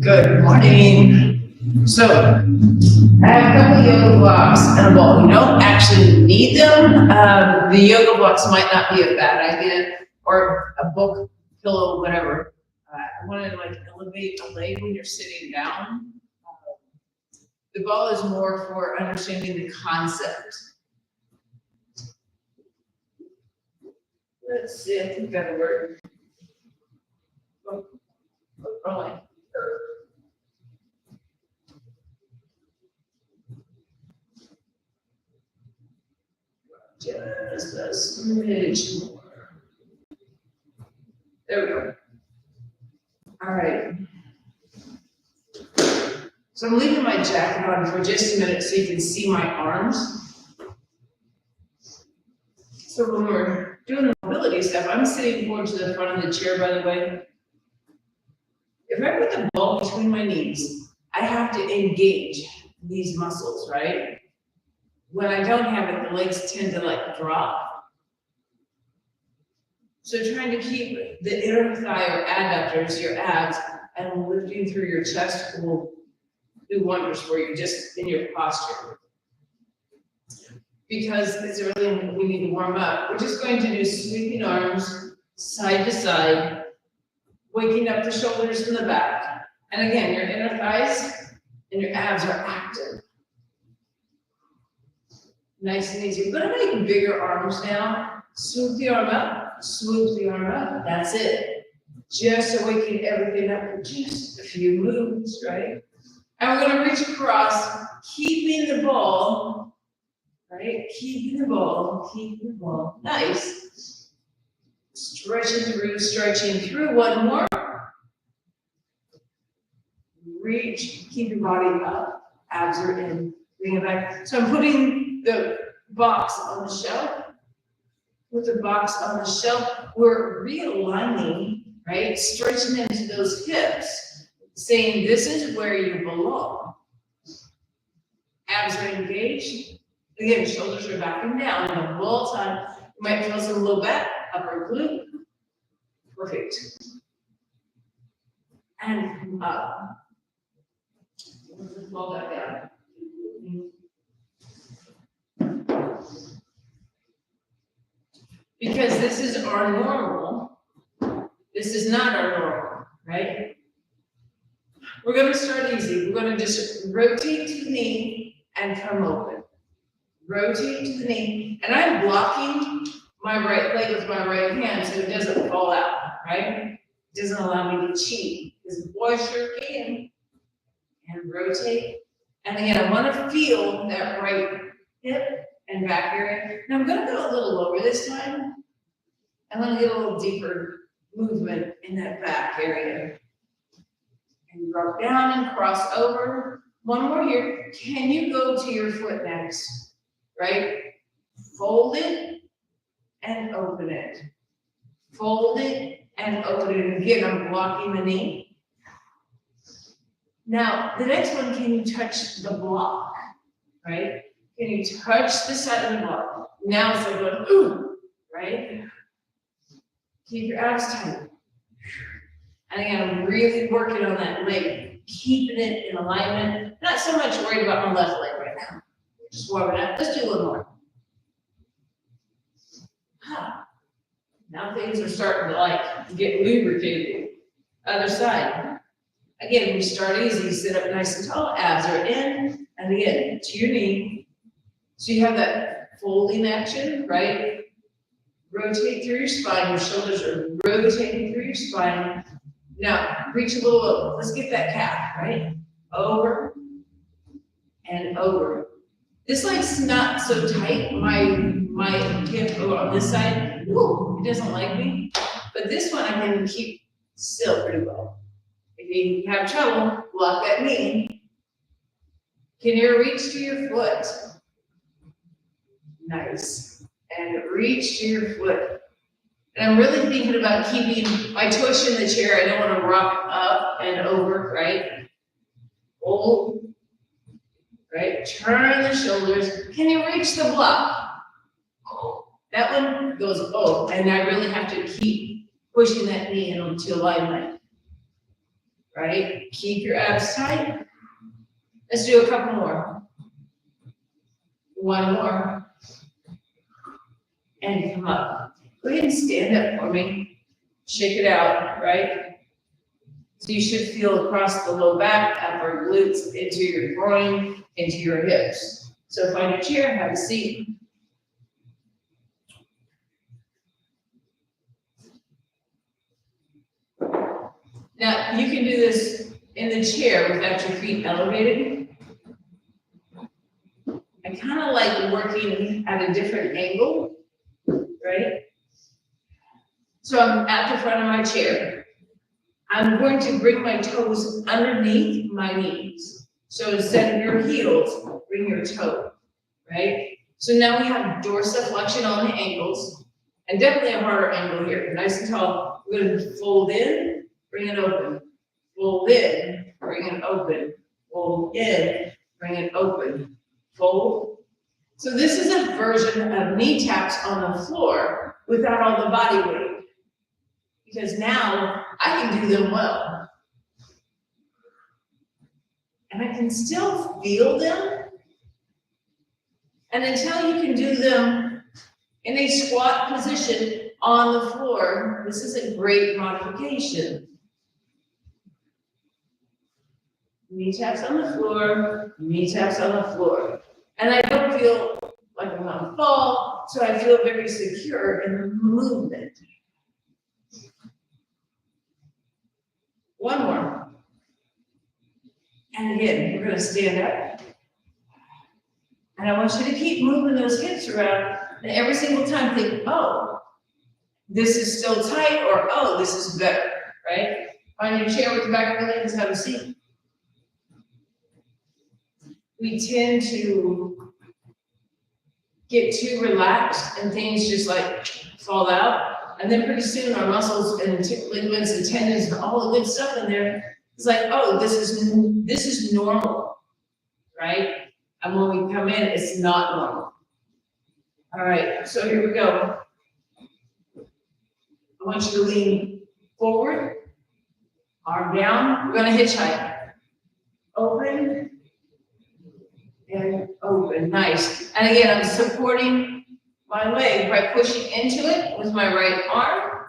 Good morning. So, I have a couple of yoga blocks and a ball. You don't actually need them. The yoga blocks might not be a bad idea, or a book, pillow, whatever. I want to like elevate the leg when you're sitting down. The ball is more for understanding the concept. Let's see, I think that'll work. Rolling. Just a smidge more. There we go. All right. So I'm leaving my jacket on for just a minute so you can see my arms. So when we're doing the mobility stuff, I'm sitting forward to the front of the chair, by the way. If I put the ball between my knees, I have to engage these muscles, right? When I don't have it, the legs tend to like drop. So trying to keep the inner thigh or adductors, your abs, and lifting through your chest will do wonders for you just in your posture. Because it's really, we need to warm up. We're just going to do sweeping arms side to side, waking up the shoulders in the back. And again, your inner thighs and your abs are active. Nice and easy. We're gonna make bigger arms now. Swoop the arm up, swoop the arm up. That's it. Just awaken everything up for just a few moves, right? And we're gonna reach across, keeping the ball, right? Keeping the ball, keeping the ball. Nice. Stretching through. One more. Reach, keep your body up. Abs are in. Bring it back. So I'm putting the box on the shelf. With the box on the shelf, we're realigning, right? Stretching into those hips, saying this is where you belong. Abs are engaged. Again, shoulders are back and down the whole time. You might feel some low back, upper glute. Perfect. And up. Fall back down. Because this is our normal. This is not our normal, right? We're going to start easy. We're going to just rotate to the knee and come open. Rotate to the knee. And I'm blocking my right leg with my right hand so it doesn't fall out, right? It doesn't allow me to cheat. Because boy sure can. And rotate. And again, I want to feel that right hip and back area. Now I'm going to go a little lower this time. I want to get a little deeper movement in that back area. And drop down and cross over. One more here. Can you go to your foot next? Right? Fold it and open it. Fold it and open it. And again, I'm blocking the knee. Now, the next one, can you touch the block? Right? Can you touch the side of the block? Now it's like going, ooh, right? Keep your abs tight. And again, I'm really working on that leg, keeping it in alignment. Not so much worried about my left leg right now. Just warming up. Let's do a little more. Now things are starting to like get lubricated. Other side. Again, we start easy. Sit up nice and tall. Abs are in. And again, to your knee. So you have that folding action, right? Rotate through your spine. Your shoulders are rotating through your spine. Now, reach a little over. Let's get that calf, right? Over and over. This leg's not so tight. My hip on this side, whoo, it doesn't like me. But this one I can keep still pretty well. If you have trouble, lock that knee. Can you reach to your foot? Nice. And reach to your foot. And I'm really thinking about keeping my tush in the chair. I don't want to rock up and over, right? Hold, right? Turn the shoulders. Can you reach the block? Oh, that one goes, oh, and I really have to keep pushing that knee into alignment. right? Keep your abs tight. Let's do a couple more. One more. And come up. Go ahead and stand up for me. Shake it out, right? So you should feel across the low back, upper glutes, into your groin, into your hips. So find a chair, have a seat. Now, you can do this in the chair without your feet elevated. I kind of like working at a different angle, right? So I'm at the front of my chair. I'm going to bring my toes underneath my knees. So instead of your heels, bring your toe, right? So now we have dorsiflexion on the ankles, and definitely a harder angle here. Nice and tall. We're going to fold in, bring it open. Fold in, bring it open. Fold in, bring it open. Fold. So this is a version of knee taps on the floor without all the body weight. Because now I can do them well. And I can still feel them. And until you can do them in a squat position on the floor, this is a great modification. Knee taps on the floor, knee taps on the floor. And I don't feel like I'm gonna fall, so I feel very secure in the movement. One more. And again, we're gonna stand up. And I want you to keep moving those hips around, and every single time think, oh, this is still tight, or oh, this is better, right? Find your chair with the back of your legs, have a seat. We tend to get too relaxed and things just like fall out. And then pretty soon our muscles and ligaments and tendons and all the good stuff in there, it's like, oh, this is normal, right? And when we come in, it's not normal. All right, so here we go. I want you to lean forward, arm down. We're gonna hitchhike. Open and open, nice. And again, I'm supporting my leg by pushing into it with my right arm.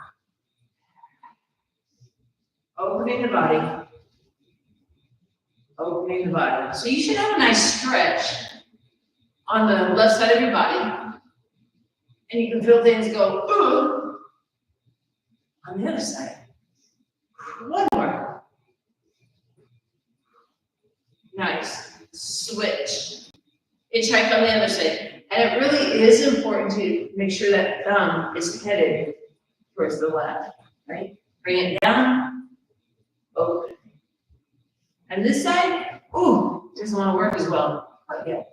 Opening the body. Opening the body. So you should have a nice stretch on the left side of your body. And you can feel things go, ooh, on the other side. One more. Nice. Switch. Hitchhike on the other side. And it really is important to make sure that thumb is headed towards the left, right? Bring it down, open. And this side, ooh, doesn't want to work as well, but yeah.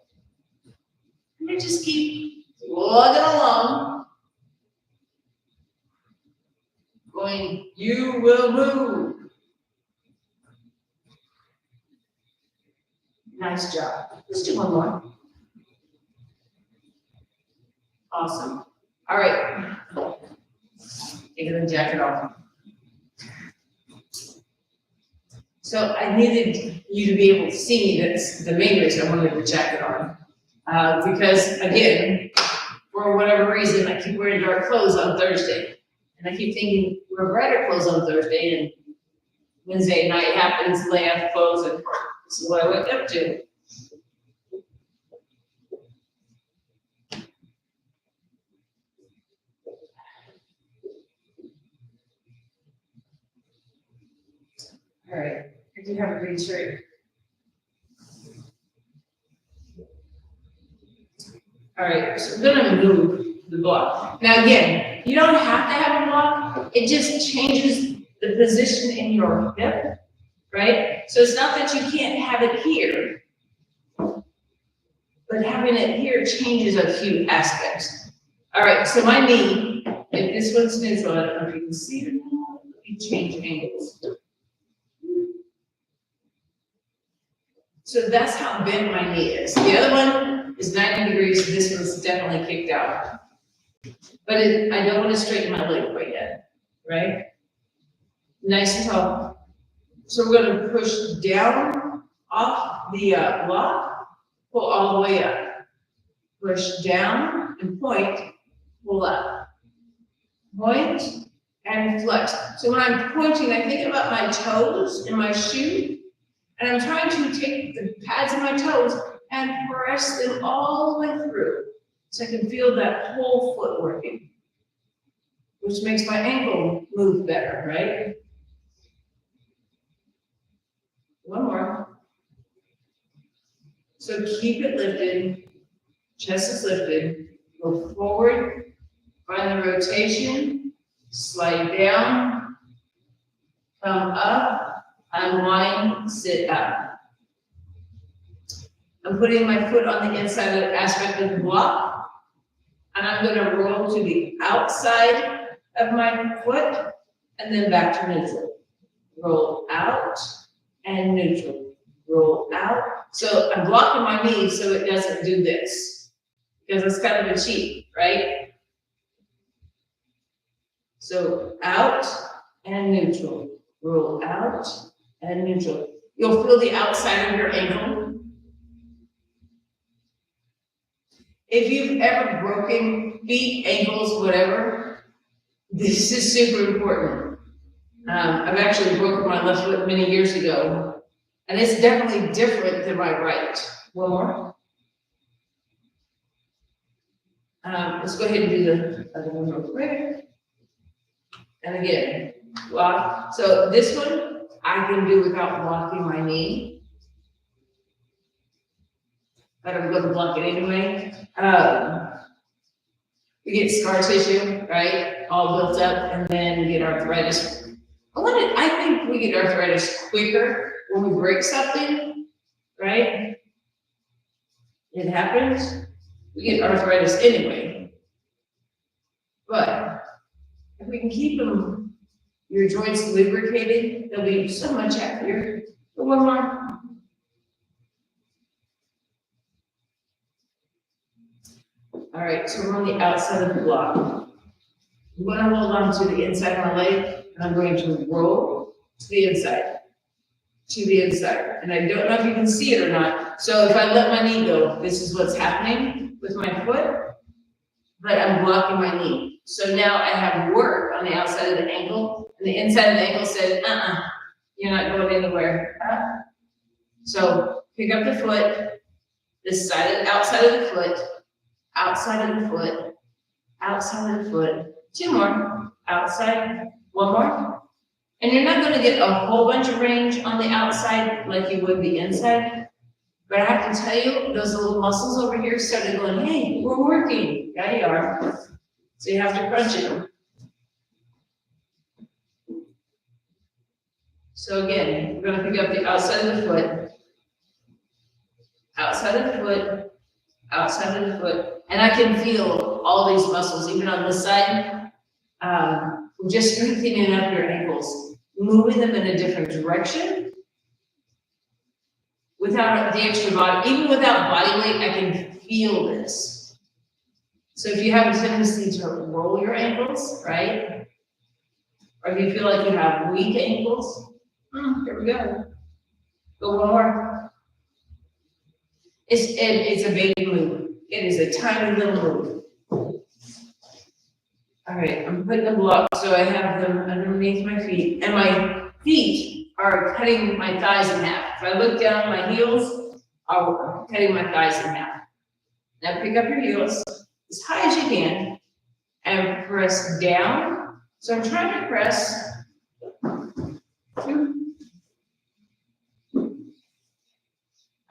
And then just keep plugging along. Going, you will move. Nice job. Let's do one more. Awesome. All right. Taking the jacket off. So I needed you to be able to see me. That's the main reason I wanted the jacket on. Because again, for whatever reason, I keep wearing dark clothes on Thursday. And I keep thinking, wear brighter clothes on Thursday, and Wednesday night happens, lay out clothes, and this is what I wake up to. All right, I do have a green shirt. All right, so we're gonna move the block. Now again, you don't have to have a block, it just changes the position in your hip, right? So it's not that you can't have it here, but having it here changes a few aspects. All right, so my knee, if this one spins on, I don't know if you can see it, let me change angles. So that's how bent my knee is. The other one is 90 degrees, this one's definitely kicked out. But I don't want to straighten my leg quite yet, right? Nice and tall. So we're gonna push down off the block, pull all the way up. Push down and point, pull up. Point and flex. So when I'm pointing, I think about my toes in my shoe, and I'm trying to take the pads of my toes and press them all the way through, so I can feel that whole foot working, which makes my ankle move better, right? One more. So keep it lifted, chest is lifted, go forward, find the rotation, slide down, come up, unwind, sit up. I'm putting my foot on the inside of the aspect of the block, and I'm gonna roll to the outside of my foot, and then back to neutral. Roll out and neutral. Roll out. So I'm blocking my knee so it doesn't do this, because it's kind of a cheat, right? So out and neutral. Roll out and neutral. You'll feel the outside of your ankle. If you've ever broken feet, ankles, whatever, this is super important. I've actually broken my left foot many years ago, and it's definitely different than my right. One more. Let's go ahead and do the other one real quick. And again, block. So this one I can do without blocking my knee, but I'm going to block it anyway. We get scar tissue, right? All built up, and then we get arthritis. I think we get arthritis quicker when we break something, right? It happens. We get arthritis anyway. But if we can keep them, your joints lubricated, they'll be so much happier. But one more. All right, so we're on the outside of the block. I'm going to hold on to the inside of my leg, and I'm going to roll to the inside, And I don't know if you can see it or not. So if I let my knee go, this is what's happening with my foot, but I'm blocking my knee. So now I have work on the outside of the ankle, and the inside of the ankle says, you're not going anywhere. So pick up the foot, this side, outside of the foot, outside of the foot, outside of the foot, two more, outside, one more. And you're not going to get a whole bunch of range on the outside like you would the inside, but I have to tell you, those little muscles over here started going, hey, we're working. Yeah, you are. So you have to crunch it. So again, we're going to pick up the outside of the foot, outside of the foot, outside of the foot. And I can feel all these muscles, even on this side, just strengthening up your ankles, moving them in a different direction without the extra body, even without body weight, I can feel this. So if you have a tendency to roll your ankles, right? Or if you feel like you have weak ankles, here we go. Go one more. It's a baby move. It is a tiny little move. All right, I'm putting the blocks so I have them underneath my feet, and my feet are cutting my thighs in half. If I look down my heels, I'm cutting my thighs in half. Now pick up your heels as high as you can and press down. So I'm trying to press.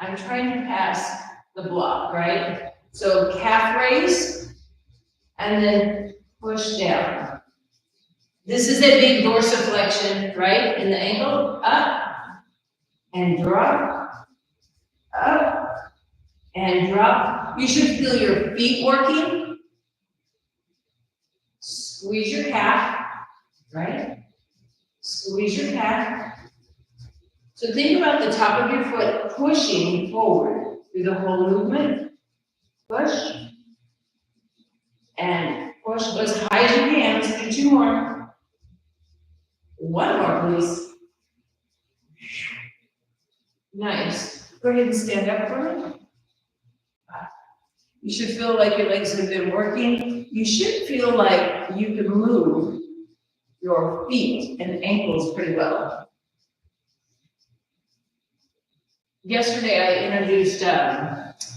I'm trying to pass the block, right? So calf raise, and then push down. This is a big dorsiflexion, right? In the ankle, up, and drop, up, and drop. You should feel your feet working. Squeeze your calf, right? Squeeze your calf. So think about the top of your foot pushing forward through the whole movement. Push, and push. Go as high as you can. Let's do two more. One more, please. Nice. Go ahead and stand up for me. You should feel like your legs have been working. You should feel like you can move your feet and ankles pretty well. Yesterday I introduced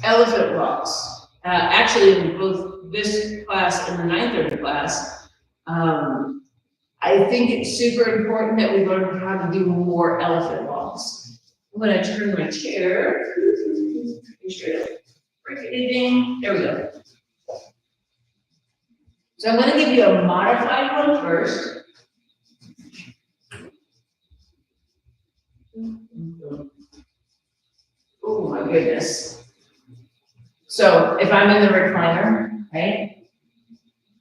elephant walks. Actually, in both this class and the 9:30 class, I think it's super important that we learn how to do more elephant walks. I'm gonna turn my chair. Straight up. There we go. So I'm gonna give you a modified one first. Oh my goodness. So if I'm in the recliner, right?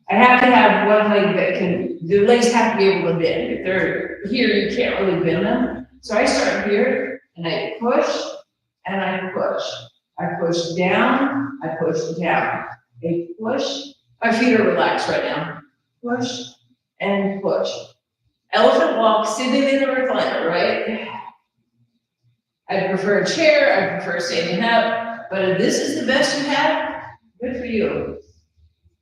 I have to have one leg that the legs have to be able to bend. If they're here, you can't really bend them. So I start here and I push and I push. I push down, I push down. I push. My feet are relaxed right now. Push and push. Elephant walk, sitting in the recliner, right? I prefer a chair, I prefer standing up, but if this is the best you have, good for you.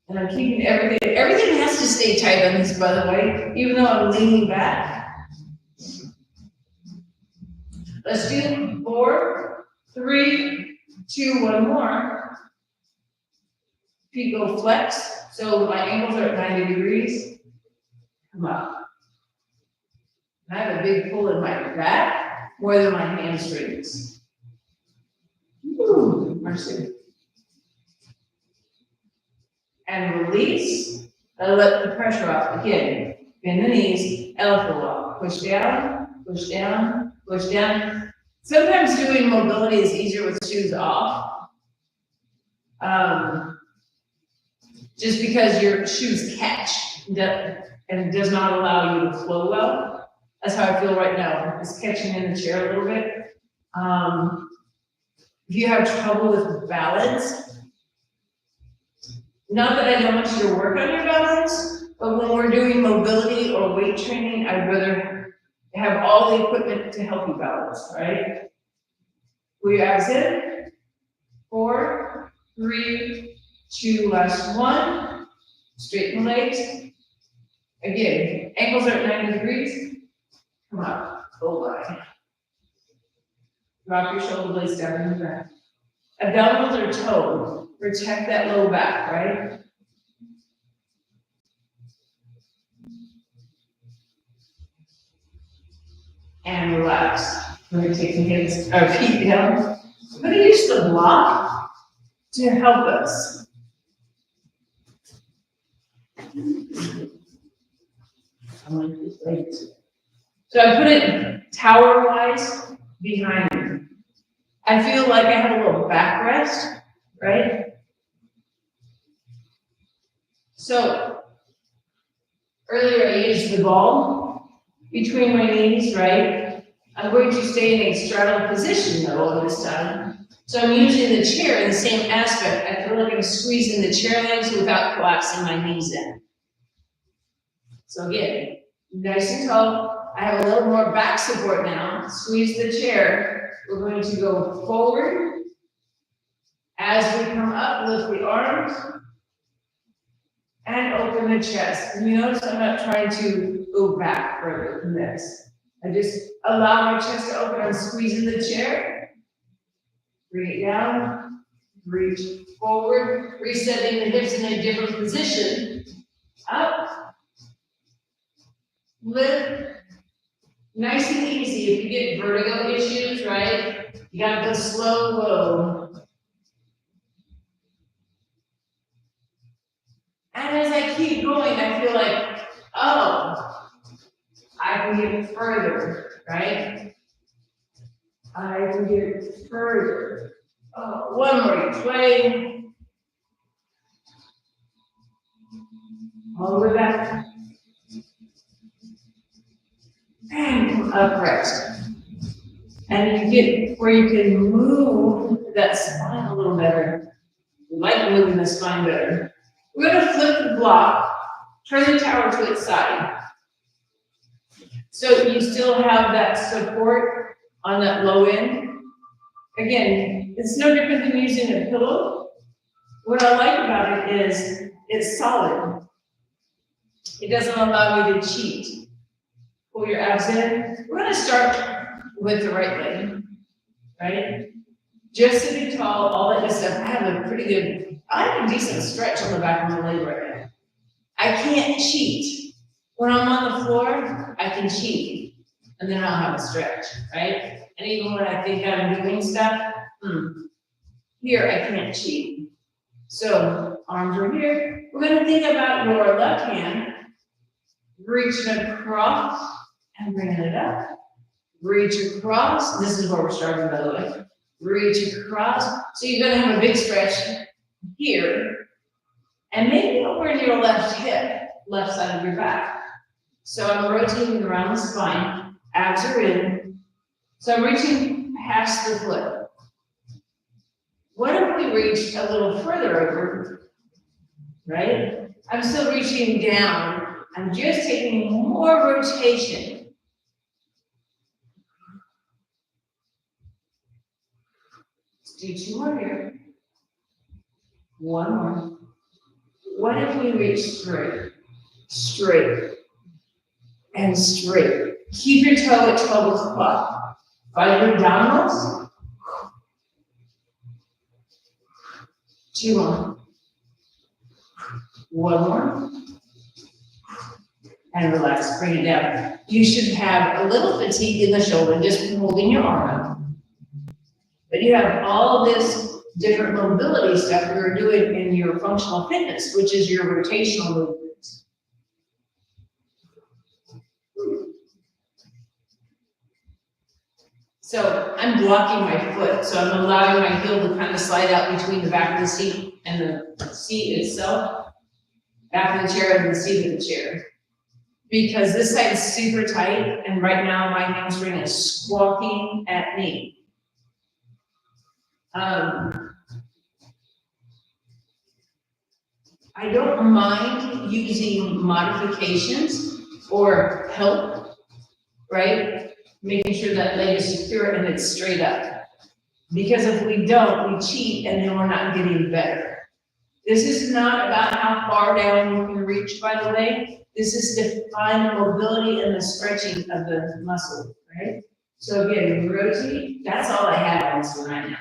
And I'm keeping everything has to stay tight on this, by the way, even though I'm leaning back. Let's do 4, 3, 2, one more. Feet go flex, so my ankles are at 90 degrees. Come up. I have a big pull in my back, more than my hamstrings. Ooh, mercy. And release. Let the pressure off. Again, bend the knees, elephant walk. Push down, push down, push down. Sometimes doing mobility is easier with shoes off. Just because your shoes catch and does not allow you to flow well. That's how I feel right now. It's catching in the chair a little bit. If you have trouble with balance, not that I don't want you to work on your balance, but when we're doing mobility or weight training, I'd rather have all the equipment to help you balance, right? We abs in. 4, 3, 2, last one. Straighten the legs. Again, ankles are at 90 degrees. Come up, go wide. Drop your shoulder blades down in the back. Abdominals are toe. Protect that low back, right? And relax. We're going to take our feet down. We're going to use the block to help us. So I put it tower-wise behind me. I feel like I have a little backrest, right? So earlier I used the ball between my knees, right? I'm going to stay in a straddle position though this time. So I'm using the chair in the same aspect. I feel like I'm squeezing the chair legs without collapsing my knees in. So again, nice and tall. I have a little more back support now. Squeeze the chair. We're going to go forward. As we come up, lift the arms. And open the chest. And you notice I'm not trying to go back further than this. I just allow my chest to open. I'm squeezing the chair. Bring it down. Reach forward. Resetting the hips in a different position. Up. Lift. Nice and easy. If you get vertigo issues, right? You gotta go slow, low. And as I keep going, I feel like, oh, I can get further, right? I can get further. Oh, one more each way. All the way back. And come up, rest. And you get where you can move that spine a little better. You like moving the spine better. We're going to flip the block, turn the tower to its side. So you still have that support on that low end. Again, it's no different than using a pillow. What I like about it is it's solid. It doesn't allow you to cheat. Pull your abs in. We're gonna start with the right leg, right? Just sitting tall, all that good stuff. I have a decent stretch on the back of my leg right now. I can't cheat. When I'm on the floor, I can cheat, and then I'll have a stretch, right? And even when I think I'm doing stuff, here I can't cheat. So arms are here. We're gonna think about your left hand, reaching across and bringing it up. Reach across. This is where we're starting, by the way. Reach across. So you're gonna have a big stretch here, and maybe over in your left hip, left side of your back. So I'm rotating around the spine. Abs are in. So I'm reaching past the foot. What if we reach a little further over, right? I'm still reaching down. I'm just taking more rotation. Let's do 2 more here. 1 more. What if we reach straight, straight, and straight? Keep your toe at 12 o'clock. Find your downwards. 2 more. 1 more. And relax, bring it down. You should have a little fatigue in the shoulder just from holding your arm up. But you have all this different mobility stuff you're doing in your functional fitness, which is your rotational movements. So I'm blocking my foot, so I'm allowing my heel to kind of slide out between the back of the seat and the seat itself, back of the chair and the seat of the chair. Because this side is super tight, and right now my hamstring is squawking at me. I don't mind using modifications or help, right? Making sure that leg is secure and it's straight up. Because if we don't, we cheat and then we're not getting better. This is not about how far down you can reach, by the way. This is to find the mobility and the stretching of the muscle, right? So again, rotate. That's all I have on this one right now.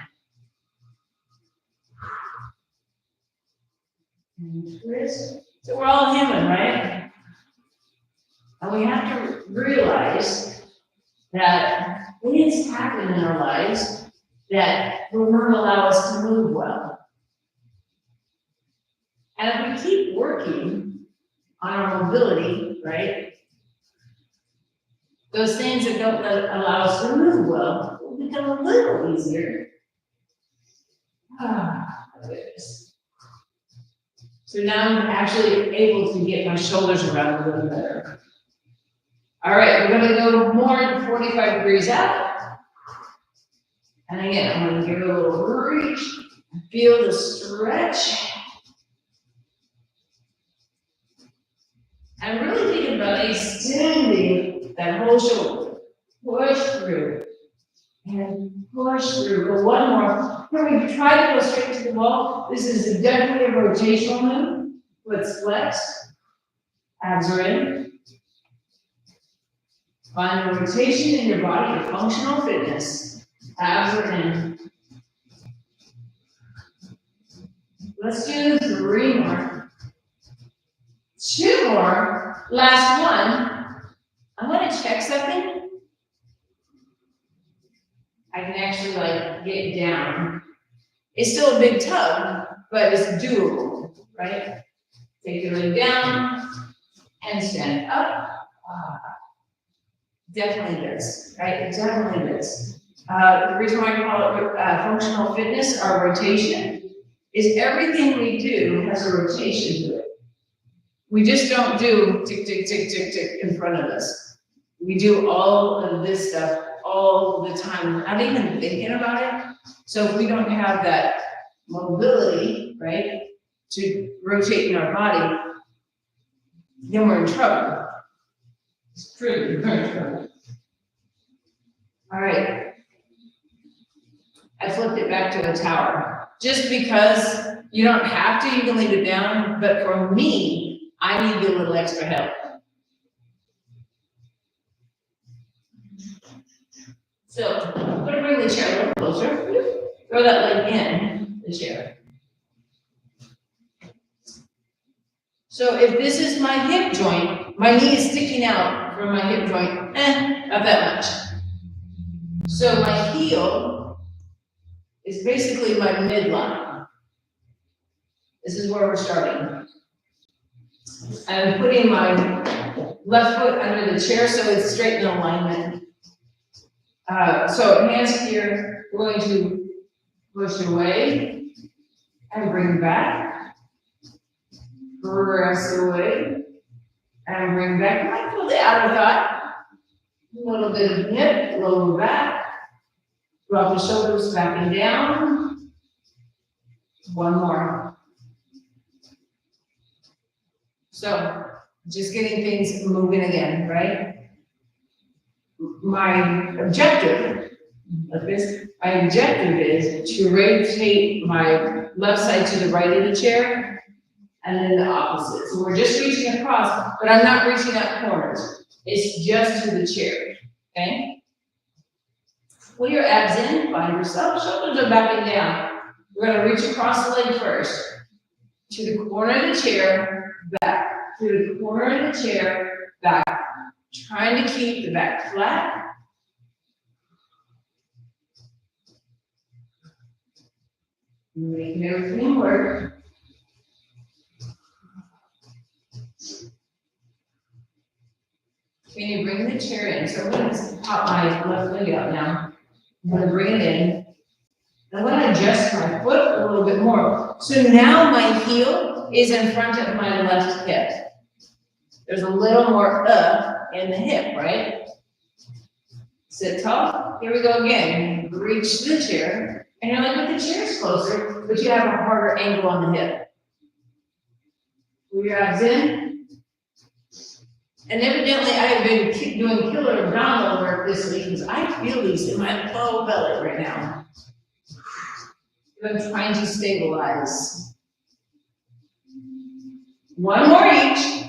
And twist. So we're all human, right? And we have to realize that things happen in our lives that will not allow us to move well. And if we keep working on our mobility, right, those things that don't allow us to move well will become a little easier. My goodness. So now I'm actually able to get my shoulders around a little better. All right, we're gonna go more than 45 degrees out. And again, I'm gonna give it a little reach, feel the stretch. I'm really thinking about extending that whole shoulder. Push through and push through. Go 1 more. Here we try to go straight to the wall. This is definitely a rotational move. Let's flex. Abs are in. Find the rotation in your body for functional fitness. Abs are in. Let's do 3 more. 2 more. Last one. I'm going to check something. I can actually get down. It's still a big tug, but it's doable, right? Take your leg down and stand up. Definitely this, right? Definitely this. The reason why I call it functional fitness, our rotation, is everything we do has a rotation to it. We just don't do tick, tick, tick, tick, tick in front of us. We do all of this stuff all the time, not even thinking about it. So if we don't have that mobility, right, to rotate in our body, then we're in trouble. It's truly, we're in trouble. All right. I flipped it back to a tower. Just because you don't have to, you can leave it down, but for me, I need a little extra help. So, I'm gonna bring the chair a little closer. Throw that leg in the chair. So if this is my hip joint, my knee is sticking out from my hip joint, not that much. So my heel is basically my midline. This is where we're starting. I'm putting my left foot under the chair so it's straight in alignment. So hands here, we're going to push away and bring back. Press away and bring back. You might feel the outer thigh. A little bit of hip, lower back. Drop the shoulders back and down. One more. So, just getting things moving again, right? My objective is to rotate my left side to the right of the chair and then the opposite. So we're just reaching across, but I'm not reaching out corners. It's just to the chair, okay? Pull your abs in, find yourself, shoulders are back and down. We're gonna reach across the leg first. To the corner of the chair, back. To the corner of the chair, back. Trying to keep the back flat. Making everything work. Can you bring the chair in? So I'm going to pop my left leg out now. I'm going to bring it in. I'm going to adjust my foot a little bit more. So now my heel is in front of my left hip. There's a little more in the hip, right? Sit tall. Here we go again. Reach the chair. And you're like, but the chair's closer, but you have a harder angle on the hip. Pull your abs in. And evidently, I have been doing killer abdominal work this week because I feel these in my low belly right now. I'm trying to stabilize. One more each.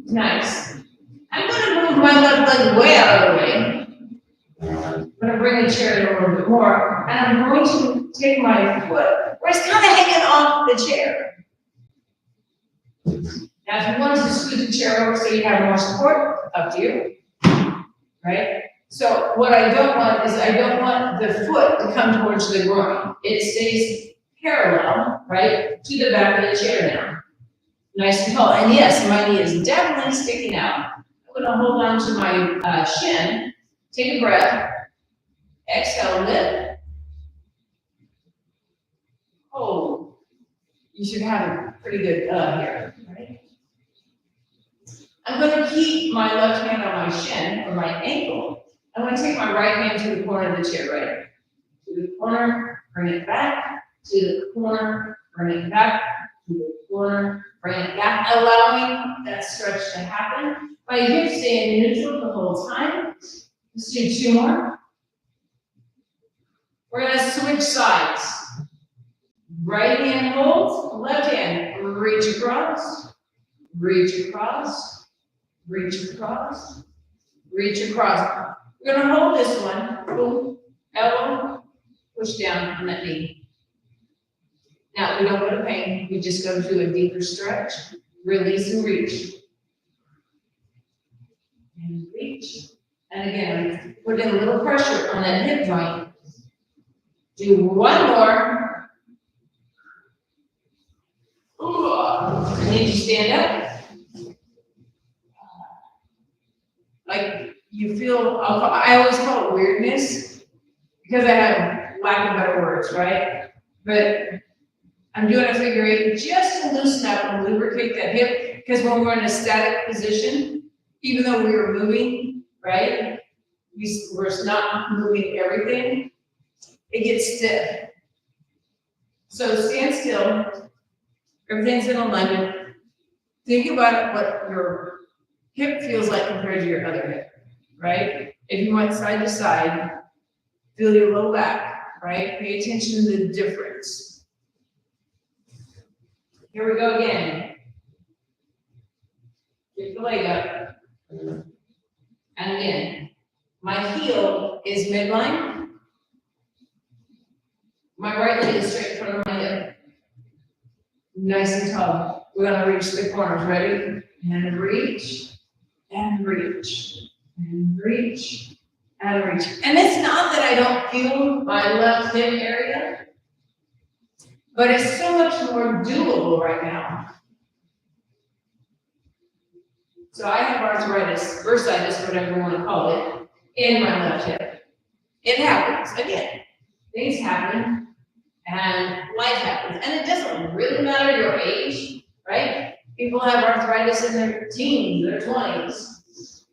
Nice. I'm going to move my left leg way out of the way. I'm going to bring the chair in a little bit more. And I'm going to take my foot, where it's kind of hanging off the chair. Now, if you want to scoot the chair over so you have more support, up to you, right? So what I don't want is I don't want the foot to come towards the groin. It stays parallel, right, to the back of the chair now. Nice and tall. And yes, my knee is definitely sticking out. I'm going to hold on to my shin, take a breath, exhale, lift. Hold. You should have a pretty good here, right? I'm going to keep my left hand on my shin or my ankle. I'm going to take my right hand to the corner of the chair, right? To the corner, bring it back. To the corner, bring it back. To the corner, bring it back. Allowing that stretch to happen. My hips stay in neutral the whole time. Let's do two more. We're going to switch sides. Right hand holds, left hand, reach across, reach across, reach across, reach across. We're going to hold this one, boom, elbow, push down on that knee. Now, we don't go to pain, we just go to a deeper stretch, release and reach. And reach. And again, put in a little pressure on that hip joint. Do one more. I need you to stand up. Like you feel, I always call it weirdness because I have lack of better words, right? But I'm doing a figure eight just to loosen up and lubricate that hip because when we're in a static position, even though we were moving, right? We're not moving everything, it gets stiff. So stand still. Everything's in alignment. Think about what your hip feels like compared to your other hip, right? If you went side to side, feel your low back, right? Pay attention to the difference. Here we go again. Get the leg up. And again, my heel is midline. My right leg is straight in front of my hip. Nice and tall. We're gonna reach the corners. Ready? And reach, and reach, and reach, and reach. And it's not that I don't feel my left hip area, but it's so much more doable right now. So I have arthritis, bursitis, whatever you want to call it, in my left hip. It happens, again. Things happen, and life happens. And it doesn't really matter your age, right? People have arthritis in their teens, their 20s.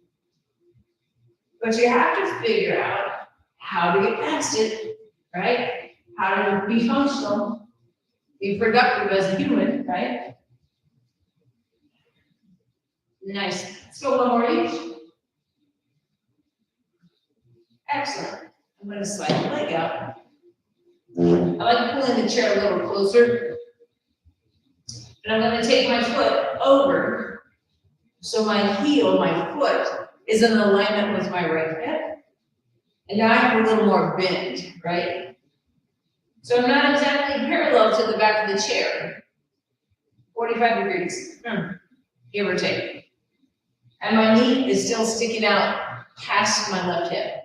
But you have to figure out how to get past it, right? How to be functional, be productive as a human, right? Nice. Let's go one more each. Excellent. I'm going to slide the leg out. I like pulling the chair a little closer. And I'm going to take my foot over. So my heel, my foot, is in alignment with my right hip. And now I have a little more bend, right? So I'm not exactly parallel to the back of the chair. 45 degrees, give or take. And my knee is still sticking out past my left hip.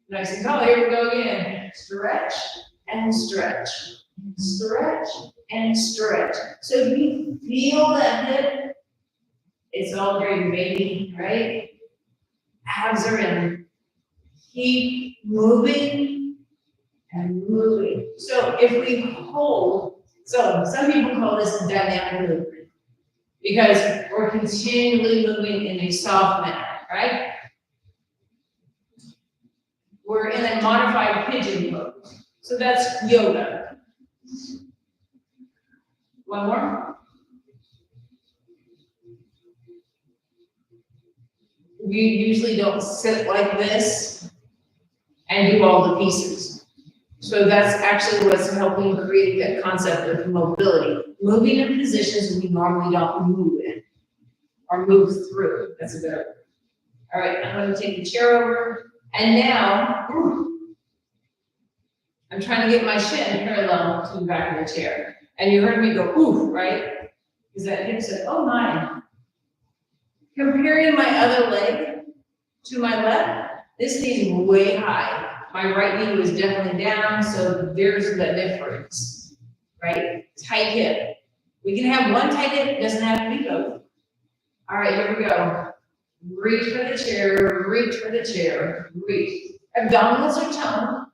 Nice and tall. Here we go again. Stretch and stretch. Stretch and stretch. So if you feel that hip, it's all great, baby, right? Abs are in. Keep moving and moving. So if we hold, so some people call this dynamic movement, because we're continually moving in a soft manner, right? We're in a modified pigeon pose. So that's yoga. One more. We usually don't sit like this and do all the pieces. So that's actually what's helping create that concept of mobility. Moving in positions we normally don't move in or move through. That's a better word. All right, I'm going to take the chair over. And now, I'm trying to get my shin parallel to the back of the chair. And you heard me go, ooh, right? Because that hip said, oh my. Comparing my other leg to my left, this knee is way high. My right knee was definitely down, so there's the difference, right? Tight hip. We can have one tight hip, it doesn't have to be both. All right, here we go. Reach for the chair, reach for the chair, reach. Abdominals are toned.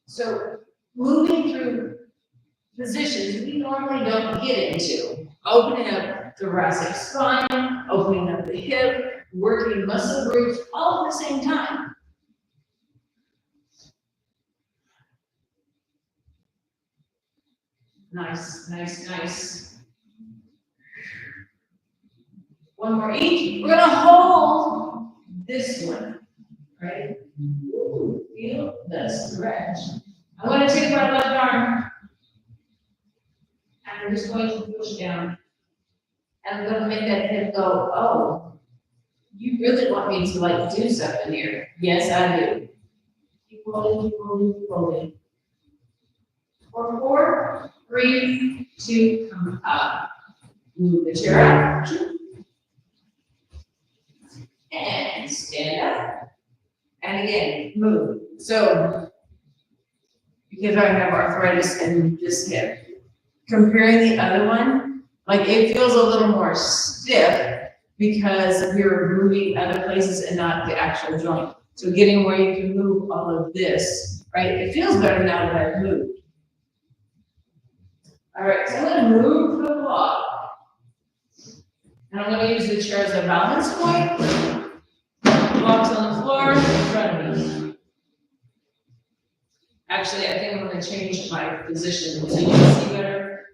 So moving through positions we normally don't get into. Opening up thoracic spine, opening up the hip, working muscle groups all at the same time. Nice, nice, nice. One more each. We're gonna hold this one, right? Ooh, feel the stretch. I'm gonna take my left arm, and I'm just going to push down. And I'm gonna make that hip go, oh, you really want me to like do something here. Yes, I do. Keep holding, keep holding, keep holding. For 4, 3, 2, come up. Move the chair out. And stand up. And again, move. So, because I have arthritis in this hip, comparing the other one, like it feels a little more stiff because you're moving other places and not the actual joint. So getting where you can move all of this, right? It feels better now that I've moved. All right, so I'm gonna move the block. And I'm gonna use the chair as a balance point. Blocks on the floor in front of me. Actually, I think I'm gonna change my position so you can see better.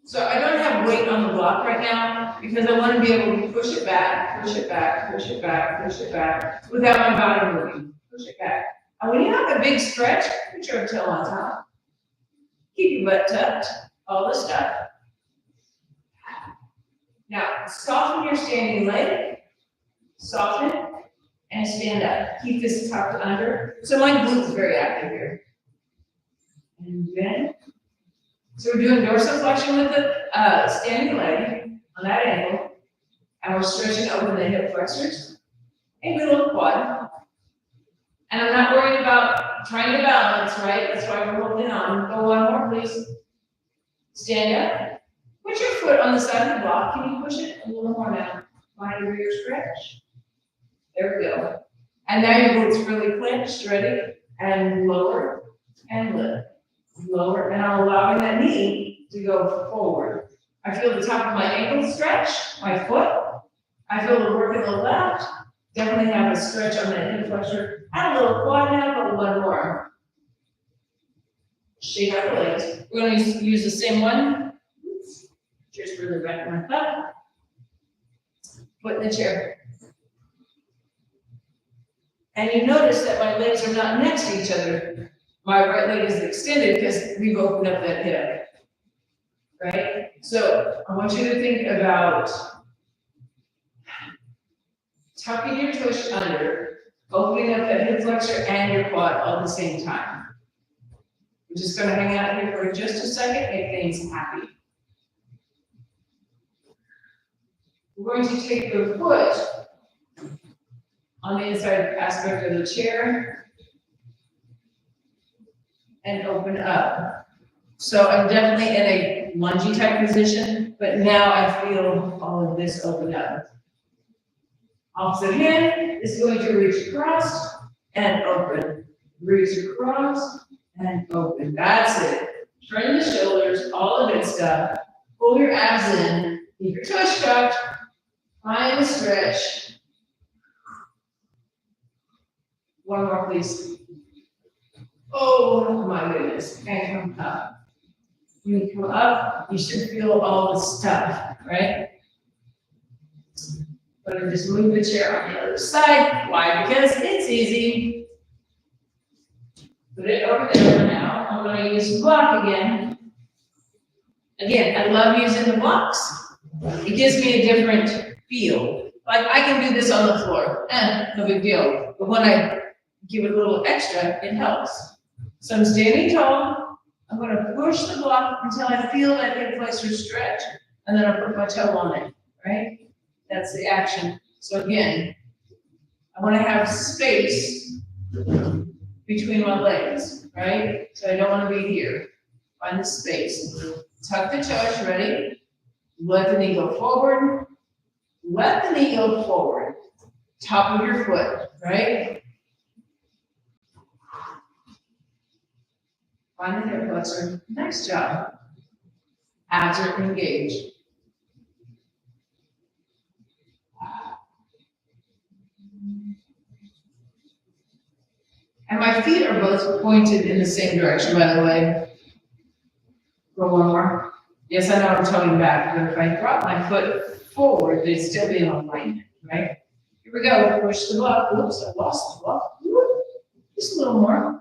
So I don't have have weight on the block right now because I want to be able to push it back, push it back, push it back, push it back, without my body moving. Push it back. And when you have a big stretch, put your tail on top. Keep your butt tucked, all this stuff. Now, soften your standing leg, soften, and stand up. Keep this tucked under. So my glute is very active here. And then, so we're doing dorsiflexion with the standing leg on that angle, and we're stretching open the hip flexors, and a little quad. And I'm not worried about trying to balance, right? That's why we're holding on. Go one more, please. Stand up. Put your foot on the side of the block. Can you push it a little more now? Find your rear stretch. There we go. And now your glutes really clenched, ready? And lower and lift. Lower, and I'm allowing that knee to go forward. I feel the top of my ankle stretch, my foot. I feel the work in the left. Definitely have a stretch on the hip flexor. Add a little quad now, but one more. Shake out the legs. We're going to use the same one. Just really back my butt. Foot in the chair. And you notice that my legs are not next to each other. My right leg is extended because we've opened up that hip. Right? So I want you to think about tucking your tush under, opening up that hip flexor and your quad all at the same time. We're just going to hang out here for just a second, make things happy. We're going to take the foot on the inside aspect of the chair and open up. So I'm definitely in a lungy type position, but now I feel all of this open up. Opposite hand is going to reach across and open. Reach across and open. That's it. Turn the shoulders, all the good stuff. Pull your abs in. Keep your tush tucked. Find the stretch. One more, please. Oh my goodness. And come up. When you come up, you should feel all the stuff, right? But I just move the chair on the other side. Why? Because it's easy. Put it over there for now. I'm going to use the block again. Again, I love using the blocks. It gives me a different feel. Like I can do this on the floor. No big deal. But when I give it a little extra, it helps. So I'm standing tall. I'm going to push the block until I feel that hip flexor stretch. And then I'll put my toe on it, right? That's the action. So again, I want to have space between my legs, right? So I don't want to be here. Find the space. Tuck the toes, ready? Let the knee go forward. Let the knee go forward. Top of your foot, right? Find the hip flexor. Nice job. Abs are engaged. And my feet are both pointed in the same direction, by the way. Go one more. Yes, I know I'm toning back, but if I drop my foot forward, they'd still be in alignment, right? Here we go. Push the block. Oops, I lost the block. Just a little more.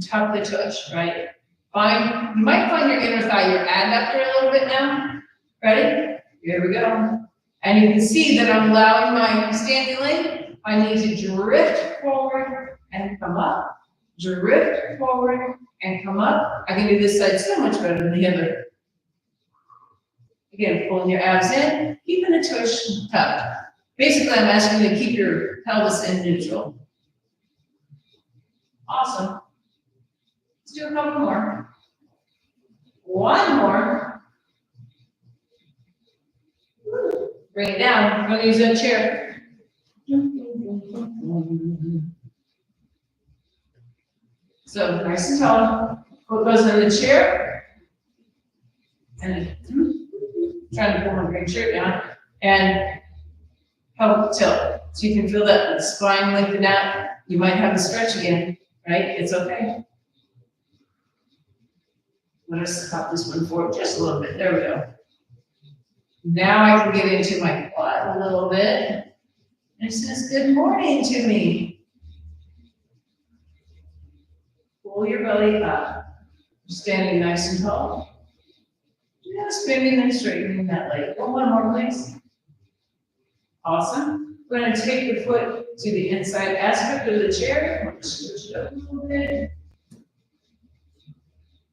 Tuck the tush, right? You might find your inner thigh, your adductor a little bit now. Ready? Here we go. And you can see that I'm allowing my standing leg. I need to drift forward and come up. Drift forward and come up. I can do this side so much better than the other. Again, pulling your abs in, keeping the tush tucked. Basically, I'm asking you to keep your pelvis in neutral. Awesome. Let's do a couple more. One more. Bring it down. I'm going to use that chair. So nice and tall. Foot goes in the chair. And trying to pull my green shirt down. And help tilt. So you can feel that spine lengthen out. You might have a stretch again, right? It's okay. I'm gonna stop this one forward just a little bit. There we go. Now I can get into my quad a little bit. It says good morning to me. Pull your belly up. Standing nice and tall. Just bending and straightening that leg. One more, please. Awesome. We're going to take the foot to the inside aspect of the chair. Switch it up a little bit.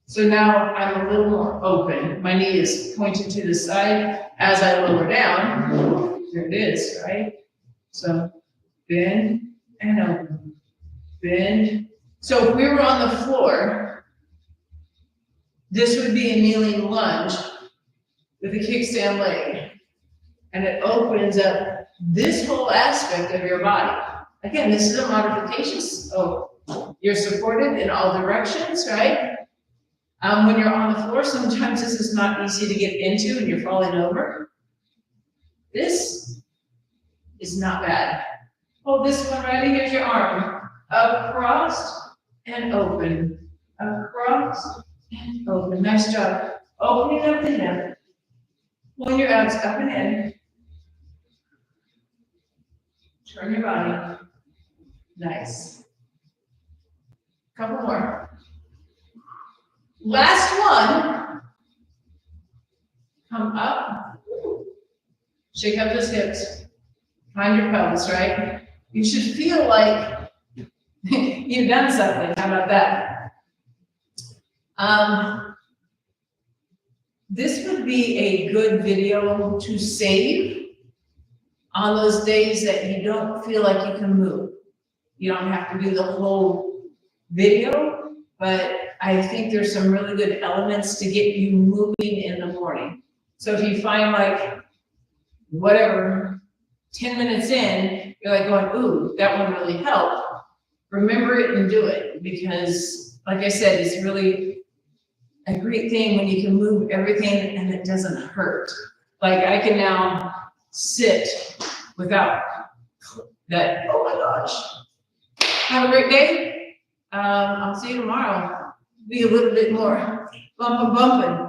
So now I'm a little more open. My knee is pointed to the side as I lower down. There it is, right? So bend and open. Bend. So if we were on the floor, this would be a kneeling lunge with a kickstand leg. And it opens up this whole aspect of your body. Again, this is a modification. So you're supported in all directions, right? When you're on the floor, sometimes this is not easy to get into and you're falling over. This is not bad. Hold this one right here's your arm. Across and open. Across and open. Nice job. Opening up the hip. Pulling your abs up and in. Turn your body. Nice. Couple more. Last one. Come up. Shake up those hips. Find your pelvis, right? You should feel like you've done something. How about that? This would be a good video to save on those days that you don't feel like you can move. You don't have to do the whole video, but I think there's some really good elements to get you moving in the morning. So if you find like, whatever, 10 minutes in, you're like going, ooh, that one really helped. Remember it and do it, because like I said, it's really a great thing when you can move everything and it doesn't hurt. Like I can now sit without that, oh my gosh. Have a great day. I'll see you tomorrow. Be a little bit more bumping.